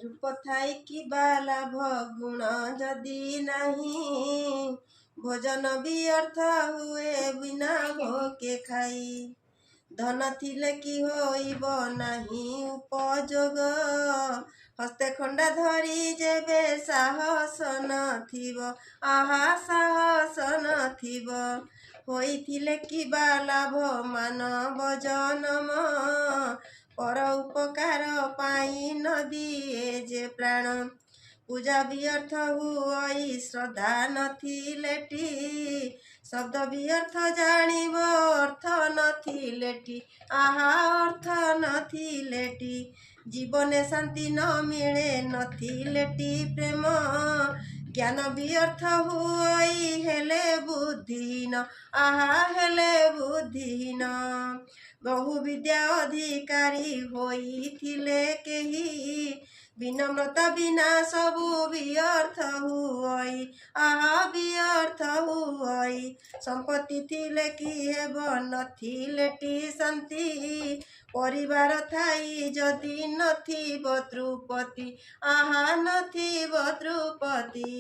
रूप थाई किबा लाभ गुण जदि नहीं भोजन व्यर्थ हुए बिना भोके खाई धन थिले कि होइब नाही उपयोग हस्ते खंडा धरी जेबे साहस नथिब आहा साहस नथिब होइथिले किबा लाभ मानव जनम पर उपकार पाई न दिए जे प्राण पूजा व्यर्थ हुई श्रद्धा नथिलेटी शब्द व्यर्थ जानिब अर्थ नथिलेटी आहा अर्थ नथिलेटी जीवने शांति न मिले नथिलेटी प्रेम ज्ञान व्यर्थ हुई हेले बुद्धिहीन आहा हेले बुद्धिहीन बहु विद्या अधिकारी होइथिले केही विनम्रता बिना सबु व्यर्थ हुई आहा व्यर्थ हुई संपत्ति थिले कि हेब नथिलेटी शांति परिवार थाई जदि नथिब तृपति आहा नथिब तृपति।